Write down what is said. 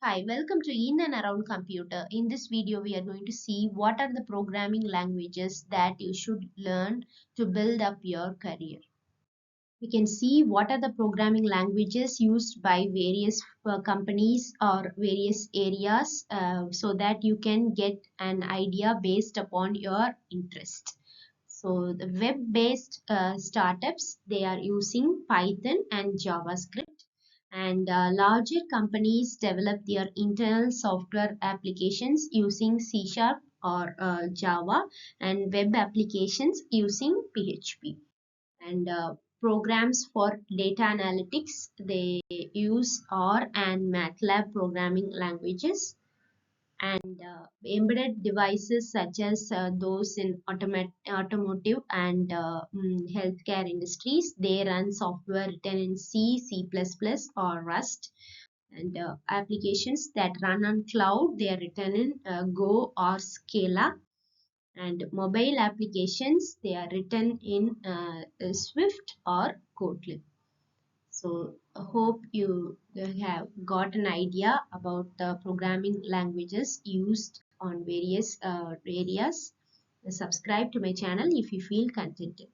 Hi, welcome to In and Around Computer. In this video, we are going to see what are the programming languages that you should learn to build up your career. We can see what are the programming languages used by various companies or various areas so that you can get an idea based upon your interest. So the web-based startups, they are using Python and JavaScript, and larger companies develop their internal software applications using C Sharp or Java, and web applications using PHP. And programs for data analytics, they use R and MATLAB programming languages. And embedded devices such as those in automotive and healthcare industries, they run software written in C++, or Rust. And applications that run on cloud, they are written in Go or Scala. And mobile applications, they are written in Swift or Kotlin. So I hope you have got an idea about the programming languages used on various areas. Subscribe to my channel if you feel contented.